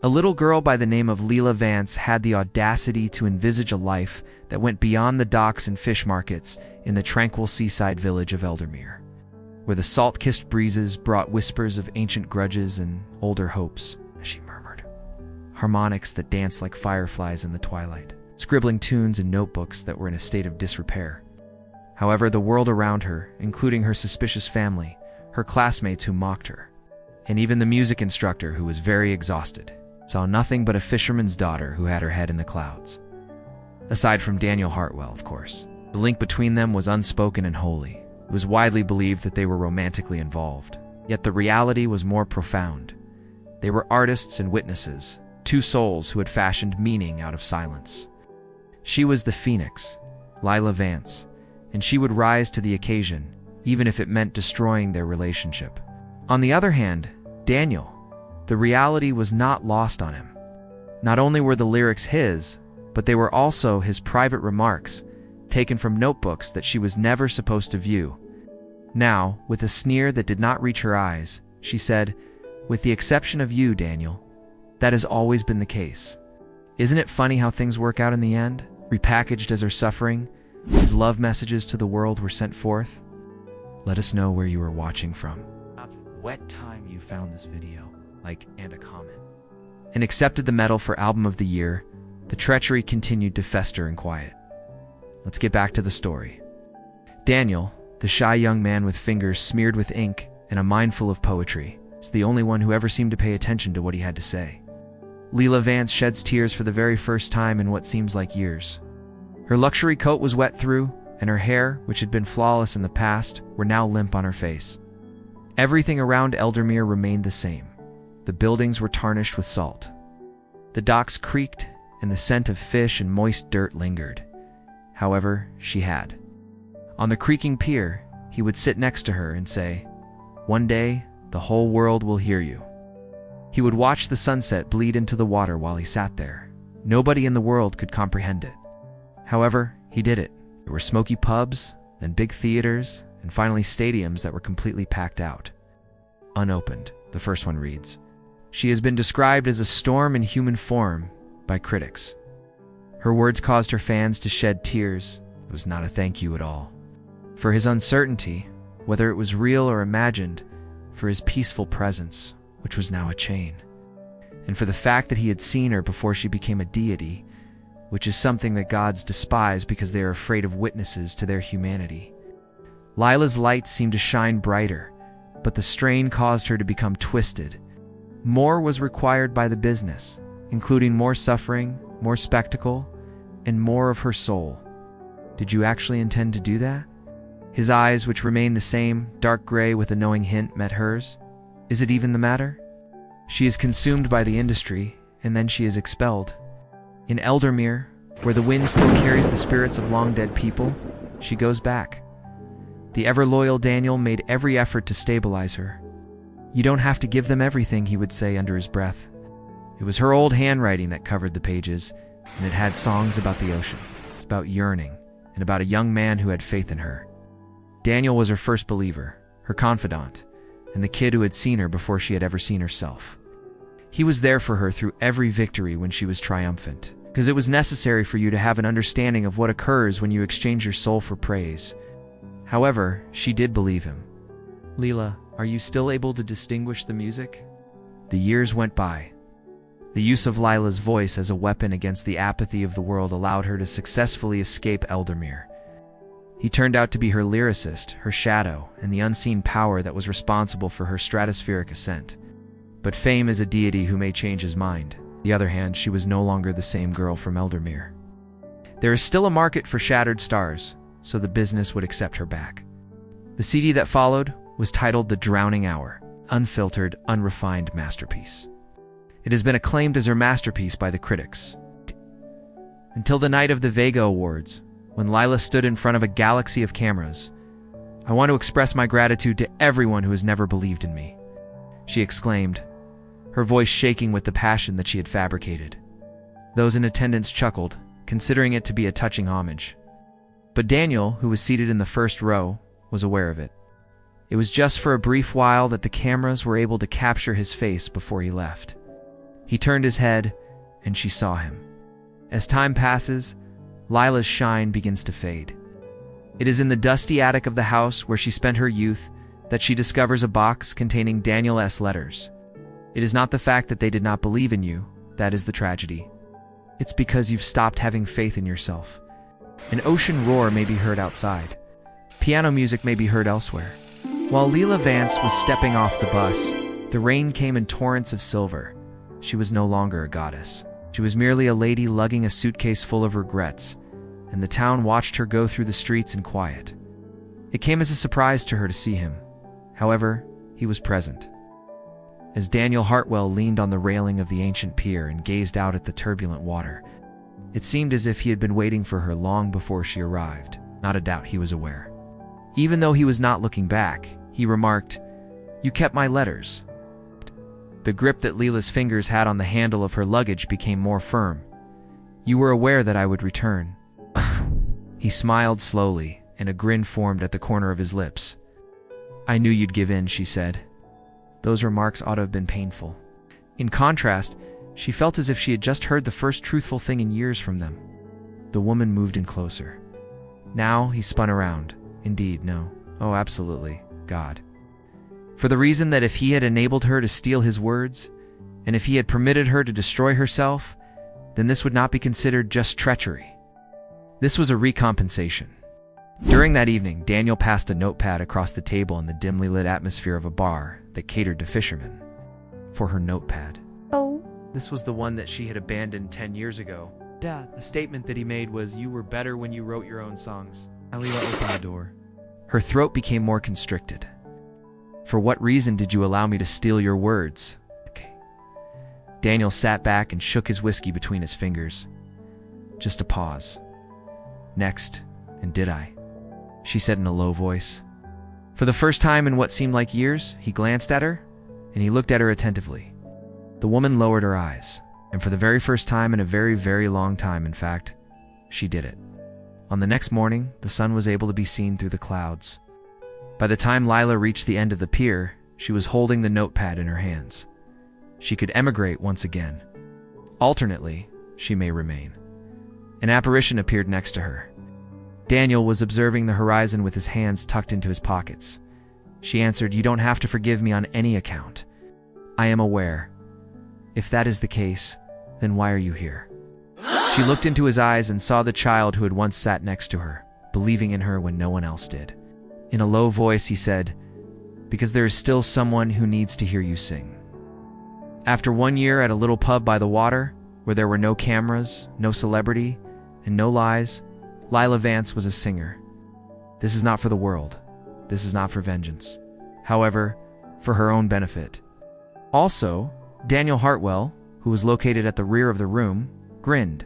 A little girl by the name of Leela Vance had the audacity to envisage a life that went beyond the docks and fish markets in the tranquil seaside village of Eldermere, where the salt-kissed breezes brought whispers of ancient grudges and older hopes, as she murmured, harmonics that danced like fireflies in the twilight, scribbling tunes in notebooks that were in a state of disrepair. However, the world around her, including her suspicious family, her classmates who mocked her, and even the music instructor who was very exhausted, saw nothing but a fisherman's daughter who had her head in the clouds. Aside from Daniel Hartwell, of course. The link between them was unspoken and holy. It was widely believed that they were romantically involved. Yet the reality was more profound. They were artists and witnesses, two souls who had fashioned meaning out of silence. She was the phoenix, Leela Vance, and she would rise to the occasion, even if it meant destroying their relationship. On the other hand, Daniel, the reality was not lost on him. Not only were the lyrics his, but they were also his private remarks, taken from notebooks that she was never supposed to view. Now, with a sneer that did not reach her eyes, she said, "With the exception of you, Daniel, that has always been the case. Isn't it funny how things work out in the end? Repackaged as her suffering, his love messages to the world were sent forth." Let us know where you are watching from. What time you found this video. Like and a comment. And accepted the medal for Album of the Year, the treachery continued to fester in quiet. Let's get back to the story. Daniel, the shy young man with fingers smeared with ink and a mind full of poetry, is the only one who ever seemed to pay attention to what he had to say. Leela Vance sheds tears for the very first time in what seems like years. Her luxury coat was wet through, and her hair, which had been flawless in the past, were now limp on her face. Everything around Eldermere remained the same. The buildings were tarnished with salt. The docks creaked, and the scent of fish and moist dirt lingered. However, she had. On the creaking pier, he would sit next to her and say, "One day, the whole world will hear you." He would watch the sunset bleed into the water while he sat there. Nobody in the world could comprehend it. However, he did it. There were smoky pubs, then big theaters, and finally stadiums that were completely packed out. Unopened, the first one reads. She has been described as a storm in human form by critics. Her words caused her fans to shed tears. It was not a thank you at all. For his uncertainty, whether it was real or imagined, for his peaceful presence, which was now a chain, and for the fact that he had seen her before she became a deity, which is something that gods despise because they are afraid of witnesses to their humanity. Lila's light seemed to shine brighter, but the strain caused her to become twisted. More was required by the business, including more suffering, more spectacle, and more of her soul. Did you actually intend to do that? His eyes, which remained the same, dark gray with a knowing hint, met hers. Is it even the matter? She is consumed by the industry, and then she is expelled. In Eldermere, where the wind still carries the spirits of long-dead people, she goes back. The ever-loyal Daniel made every effort to stabilize her. You don't have to give them everything, he would say under his breath. It was her old handwriting that covered the pages, and it had songs about the ocean. It's about yearning, and about a young man who had faith in her. Daniel was her first believer, her confidant, and the kid who had seen her before she had ever seen herself. He was there for her through every victory when she was triumphant, because it was necessary for you to have an understanding of what occurs when you exchange your soul for praise. However, she did believe him. Leela, are you still able to distinguish the music? The years went by. The use of Lila's voice as a weapon against the apathy of the world allowed her to successfully escape Eldermere. He turned out to be her lyricist, her shadow, and the unseen power that was responsible for her stratospheric ascent. But fame is a deity who may change his mind. On the other hand, she was no longer the same girl from Eldermere. There is still a market for shattered stars, so the business would accept her back. The CD that followed was titled The Drowning Hour, unfiltered, unrefined masterpiece. It has been acclaimed as her masterpiece by the critics. Until the night of the Vega Awards, when Lila stood in front of a galaxy of cameras, I want to express my gratitude to everyone who has never believed in me, she exclaimed, her voice shaking with the passion that she had fabricated. Those in attendance chuckled, considering it to be a touching homage. But Daniel, who was seated in the first row, was aware of it. It was just for a brief while that the cameras were able to capture his face before he left. He turned his head, and she saw him. As time passes, Lila's shine begins to fade. It is in the dusty attic of the house where she spent her youth that she discovers a box containing Daniel's letters. It is not the fact that they did not believe in you that is the tragedy. It's because you've stopped having faith in yourself. An ocean roar may be heard outside. Piano music may be heard elsewhere. While Lila Vance was stepping off the bus, the rain came in torrents of silver. She was no longer a goddess. She was merely a lady lugging a suitcase full of regrets, and the town watched her go through the streets in quiet. It came as a surprise to her to see him. However, he was present. As Daniel Hartwell leaned on the railing of the ancient pier and gazed out at the turbulent water, it seemed as if he had been waiting for her long before she arrived. Not a doubt he was aware. Even though he was not looking back, he remarked, "You kept my letters." The grip that Lila's fingers had on the handle of her luggage became more firm. "You were aware that I would return." He smiled slowly, and a grin formed at the corner of his lips. "I knew you'd give in," she said. Those remarks ought to have been painful. In contrast, she felt as if she had just heard the first truthful thing in years from them. The woman moved in closer. Now he spun around. Indeed, no. Oh, absolutely. God. For the reason that if he had enabled her to steal his words, and if he had permitted her to destroy herself, then this would not be considered just treachery. This was a recompensation. During that evening, Daniel passed a notepad across the table in the dimly lit atmosphere of a bar that catered to fishermen. For her notepad. Oh. This was the one that she had abandoned 10 years ago. Dad. The statement that he made was, "You were better when you wrote your own songs." Alila opened the door. Her throat became more constricted. "For what reason did you allow me to steal your words?" Okay. Daniel sat back and shook his whiskey between his fingers. Just a pause. "Next, and did I?" she said in a low voice. For the first time in what seemed like years, he glanced at her, and he looked at her attentively. The woman lowered her eyes, and for the very first time in a very, very long time, in fact, she did it. On the next morning, the sun was able to be seen through the clouds. By the time Lila reached the end of the pier, she was holding the notepad in her hands. She could emigrate once again. Alternately, she may remain. An apparition appeared next to her. Daniel was observing the horizon with his hands tucked into his pockets. She answered, "You don't have to forgive me on any account. I am aware. If that is the case, then why are you here?" She looked into his eyes and saw the child who had once sat next to her, believing in her when no one else did. In a low voice, he said, "Because there is still someone who needs to hear you sing." After 1 year at a little pub by the water, where there were no cameras, no celebrity, and no lies, Lila Vance was a singer. This is not for the world. This is not for vengeance. However, for her own benefit. Also, Daniel Hartwell, who was located at the rear of the room, grinned.